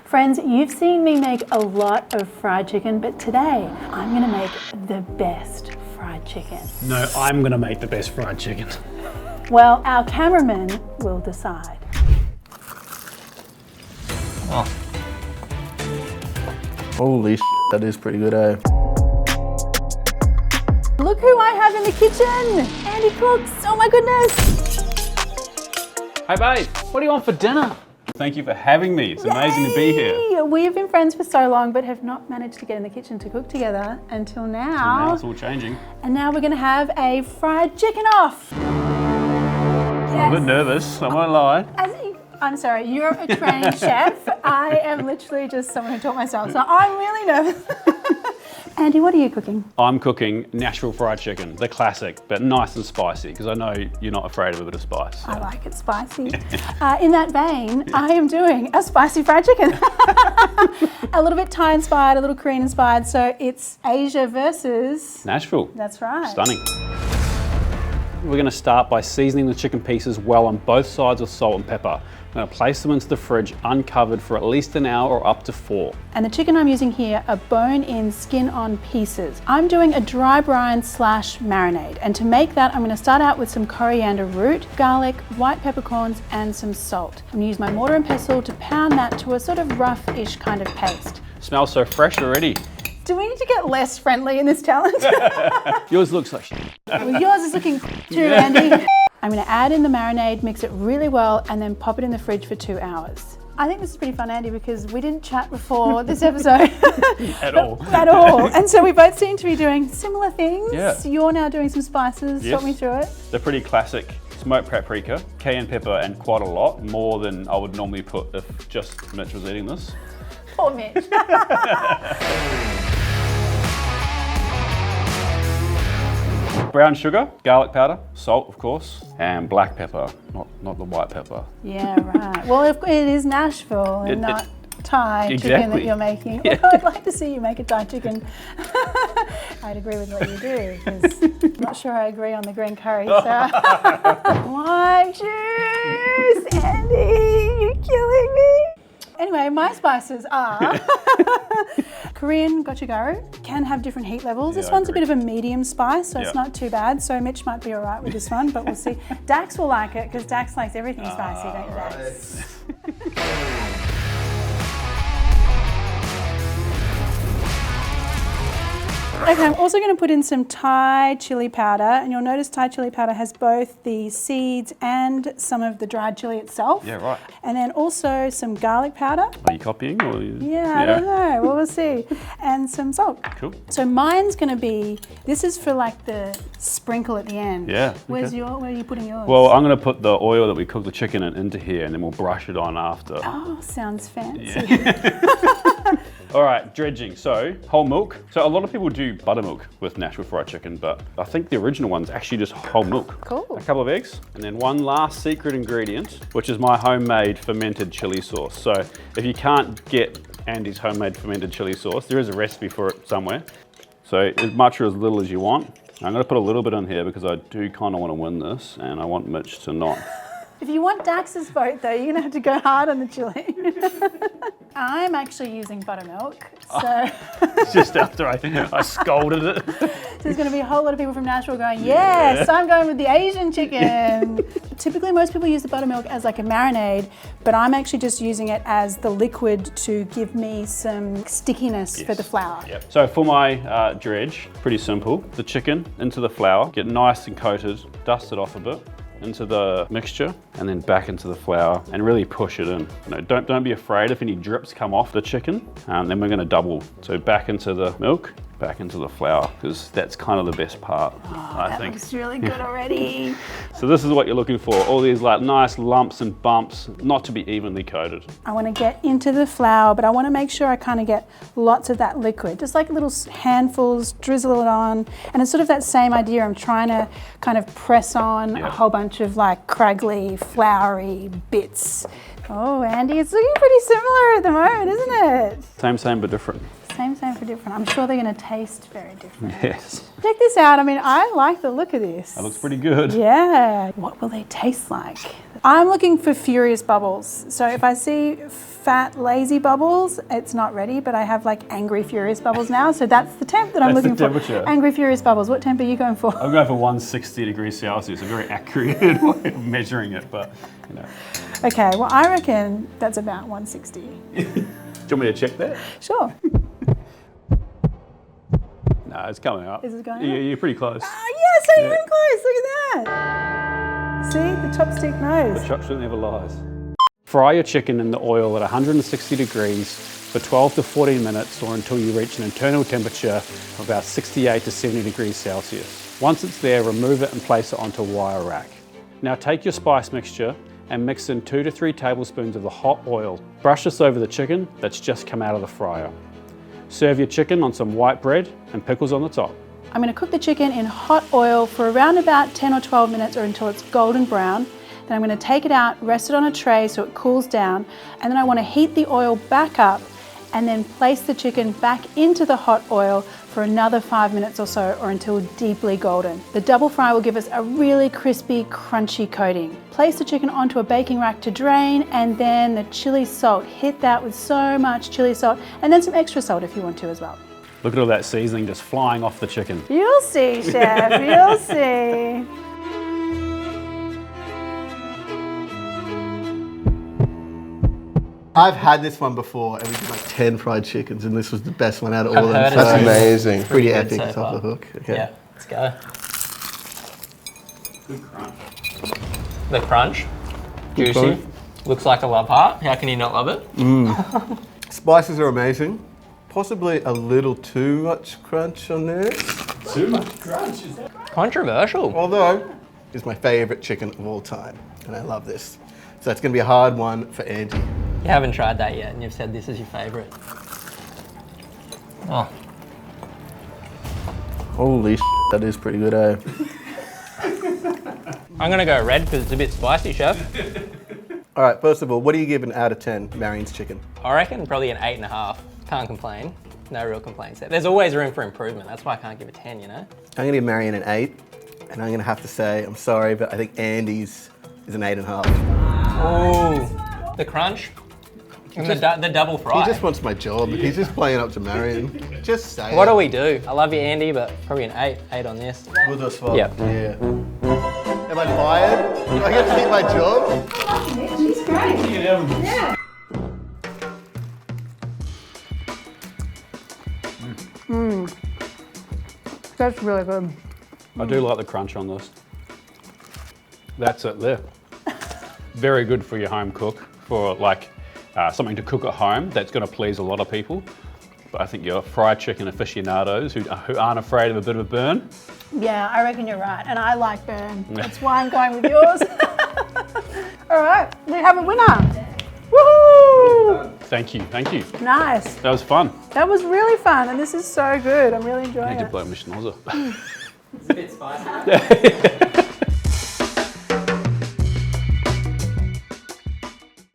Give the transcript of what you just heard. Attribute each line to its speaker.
Speaker 1: Friends, you've seen me make a lot of fried chicken, but today I'm gonna make the best fried chicken.
Speaker 2: No, I'm gonna make the best fried chicken.
Speaker 1: Well, our cameraman will decide.
Speaker 3: Oh. Holy shit, that is pretty good, eh?
Speaker 1: Look who I have in the kitchen! Andy Cooks, oh my goodness!
Speaker 2: Hey babe, what do you want for dinner? Thank you for having me. It's amazing to be here.
Speaker 1: We have been friends for so long, but have not managed to get in the kitchen to cook together until now.
Speaker 2: So now it's all changing.
Speaker 1: And now we're gonna have a fried chicken off.
Speaker 2: I'm a bit nervous, I won't lie.
Speaker 1: I'm sorry, you're a trained chef. I am literally just someone who taught myself, so I'm really nervous. Andy, what are you cooking?
Speaker 2: I'm cooking Nashville fried chicken, the classic, but nice and spicy, because I know you're not afraid of a bit of spice. So.
Speaker 1: I like it spicy. In that vein, I am doing a spicy fried chicken. A little bit Thai inspired, a little Korean inspired, so it's Asia versus...
Speaker 2: Nashville.
Speaker 1: That's right.
Speaker 2: Stunning. We're going to start by seasoning the chicken pieces well on both sides with salt and pepper. I'm going to place them into the fridge uncovered for at least an hour or up to 4.
Speaker 1: And the chicken I'm using here are bone-in, skin-on pieces. I'm doing a dry brine / marinade. And to make that, I'm going to start out with some coriander root, garlic, white peppercorns, and some salt. I'm going to use my mortar and pestle to pound that to a sort of rough-ish kind of paste.
Speaker 2: Smells so fresh already.
Speaker 1: Do we need to get less friendly in this challenge?
Speaker 2: Yours looks like shit.
Speaker 1: Well, yours is looking too, Andy. I'm going to add in the marinade, mix it really well, and then pop it in the fridge for 2 hours. I think this is pretty fun, Andy, because we didn't chat before this episode.
Speaker 2: At all.
Speaker 1: At all. And so we both seem to be doing similar things.
Speaker 2: Yeah.
Speaker 1: You're now doing some spices.
Speaker 2: Yes.
Speaker 1: Talk me through it.
Speaker 2: They're pretty classic. Smoked paprika, cayenne pepper, and quite a lot, more than I would normally put if just Mitch was eating this.
Speaker 1: Poor Mitch.
Speaker 2: Brown sugar, garlic powder, salt of course, and black pepper, not the white pepper.
Speaker 1: Yeah, right. Well, it is Nashville and not Thai chicken that you're making.
Speaker 2: Yeah.
Speaker 1: Although I'd like to see you make a Thai chicken. I'd agree with what you do, because I'm not sure I agree on the green curry. So. Lime juice, Andy, you're killing me. Anyway, my spices are Korean gochugaru, can have different heat levels.
Speaker 2: Yeah,
Speaker 1: this one's
Speaker 2: I
Speaker 1: a bit of a medium spice, so
Speaker 2: Yeah.
Speaker 1: it's not too bad. So Mitch might be all right with this one, but we'll see. Dax will like it, because Dax likes everything spicy, don't you, Dax? Okay, I'm also going to put in some Thai chili powder, and you'll notice Thai chili powder has both the seeds and some of the dried chili itself.
Speaker 2: Yeah, right.
Speaker 1: And then also some garlic powder.
Speaker 2: Are you copying or?
Speaker 1: Yeah, I don't know. Well, we'll see. And some salt.
Speaker 2: Cool.
Speaker 1: So mine's going to be, this is for like the sprinkle at the end.
Speaker 2: Yeah.
Speaker 1: Where
Speaker 2: okay.
Speaker 1: are you putting yours?
Speaker 2: Well, I'm going to put the oil that we cook the chicken in into here, and then we'll brush it on after.
Speaker 1: Oh, sounds fancy.
Speaker 2: Yeah. All right, dredging. So whole milk. So a lot of people do buttermilk with Nashville fried chicken, but I think the original one's actually just whole milk.
Speaker 1: Cool.
Speaker 2: A couple of eggs, and then one last secret ingredient, which is my homemade fermented chili sauce. So if you can't get Andy's homemade fermented chili sauce, there is a recipe for it somewhere. So as much or as little as you want. I'm going to put a little bit in here because I do kind of want to win this, and I want Mitch to not.
Speaker 1: If you want Dax's vote, though, you're going to have to go hard on the chili. I'm actually using buttermilk, so...
Speaker 2: Just after I scolded it.
Speaker 1: So there's going to be a whole lot of people from Nashville going, yes, I'm going with the Asian chicken. Typically, most people use the buttermilk as like a marinade, but I'm actually just using it as the liquid to give me some stickiness for the flour.
Speaker 2: Yep. So for my dredge, pretty simple. The chicken into the flour, get nice and coated, dust it off a bit, into the mixture, and then back into the flour, and really push it in. You know, don't be afraid if any drips come off the chicken. Then we're going to double. So back into the milk, back into the flour, because that's kind of the best part, I think.
Speaker 1: That looks really good already.
Speaker 2: So this is what you're looking for. All these like nice lumps and bumps, not to be evenly coated.
Speaker 1: I want to get into the flour, but I want to make sure I kind of get lots of that liquid, just like little handfuls, drizzle it on. And it's sort of that same idea. I'm trying to kind of press on a whole bunch of like craggly, floury bits. Oh, Andy, it's looking pretty similar at the moment, isn't it?
Speaker 2: Same but different.
Speaker 1: Same for different. I'm sure they're going to taste very different.
Speaker 2: Yes.
Speaker 1: Check this out. I mean, I like the look of this.
Speaker 2: That looks pretty good.
Speaker 1: Yeah. What will they taste like? I'm looking for furious bubbles. So if I see fat, lazy bubbles, it's not ready, but I have like angry, furious bubbles now. So that's the temp that I'm
Speaker 2: That's the
Speaker 1: looking for.
Speaker 2: temperature.
Speaker 1: Angry, furious bubbles. What temp are you going for?
Speaker 2: I'm going for 160 degrees Celsius, a very accurate way of measuring it, but you know.
Speaker 1: Okay, well, I reckon that's about 160.
Speaker 2: Do you want me to check that?
Speaker 1: Sure.
Speaker 2: No, it's coming up.
Speaker 1: Is it going
Speaker 2: Yeah,
Speaker 1: up?
Speaker 2: you're pretty close.
Speaker 1: Oh, yes, I am close. Look at that. See, the chopstick knows.
Speaker 2: The chopstick never lies. Fry your chicken in the oil at 160 degrees for 12 to 14 minutes or until you reach an internal temperature of about 68 to 70 degrees Celsius. Once it's there, remove it and place it onto a wire rack. Now take your spice mixture and mix in 2 to 3 tablespoons of the hot oil. Brush this over the chicken that's just come out of the fryer. Serve your chicken on some white bread and pickles on the top.
Speaker 1: I'm going to cook the chicken in hot oil for around about 10 or 12 minutes or until it's golden brown. Then I'm going to take it out, rest it on a tray so it cools down, and then I want to heat the oil back up and then place the chicken back into the hot oil for another 5 minutes or so or until deeply golden. The double fry will give us a really crispy, crunchy coating. Place the chicken onto a baking rack to drain, and then the chili salt. Hit that with so much chili salt, and then some extra salt if you want to as well.
Speaker 2: Look at all that seasoning just flying off the chicken.
Speaker 1: You'll see, chef, you'll see.
Speaker 3: I've had this one before, and we did like 10 fried chickens, and this was the best one out of all of them.
Speaker 4: heard
Speaker 3: So
Speaker 4: it's
Speaker 3: that's
Speaker 4: amazing.
Speaker 3: Pretty
Speaker 4: Pretty
Speaker 3: epic.
Speaker 4: good so
Speaker 3: It's off the
Speaker 4: far.
Speaker 3: hook. Okay.
Speaker 4: Yeah, let's go.
Speaker 2: Good crunch.
Speaker 4: The crunch, juicy, looks like a love heart. How can you not love it?
Speaker 3: Spices are amazing. Possibly a little too much crunch on there.
Speaker 2: Too much crunch, is that?
Speaker 4: Controversial.
Speaker 3: Although, it's my favourite chicken of all time, and I love this. So it's going to be a hard one for Andy.
Speaker 4: You haven't tried that yet, and you've said this is your favourite. Oh,
Speaker 3: Holy that is pretty good, eh?
Speaker 4: I'm gonna go red because it's a bit spicy, chef.
Speaker 3: All right, first of all, what do you give an out of 10 Marion's chicken?
Speaker 4: I reckon probably an 8.5. Can't complain. No real complaints there. There's always room for improvement. That's why I can't give a 10, you know?
Speaker 3: I'm going to give Marion an 8, and I'm going to have to say, I'm sorry, but I think Andy's is an 8.5.
Speaker 4: Oh, the crunch and the double fry.
Speaker 3: He just wants my job. He's just playing up to Marion. Just say
Speaker 4: What
Speaker 3: it.
Speaker 4: do we do? I love you, Andy, but probably an 8 on this.
Speaker 3: We'll just swap.
Speaker 4: Yeah.
Speaker 3: Yeah. Am I fired? Do I get to keep my job?
Speaker 1: She's great. Yeah. That's really good.
Speaker 2: I do like the crunch on this. That's it there. Very good for your home cook, for like something to cook at home that's going to please a lot of people. But I think your fried chicken aficionados who aren't afraid of a bit of a burn.
Speaker 1: Yeah, I reckon you're right. And I like burn. That's why I'm going with yours. All right, we have a winner. Woohoo!
Speaker 2: Thank you, thank you.
Speaker 1: Nice.
Speaker 2: That was fun.
Speaker 1: That was really fun, and this is so good. I'm really
Speaker 2: I
Speaker 1: enjoying
Speaker 2: need to
Speaker 1: it.
Speaker 2: blow my schnauzer.
Speaker 4: It's a bit spicy.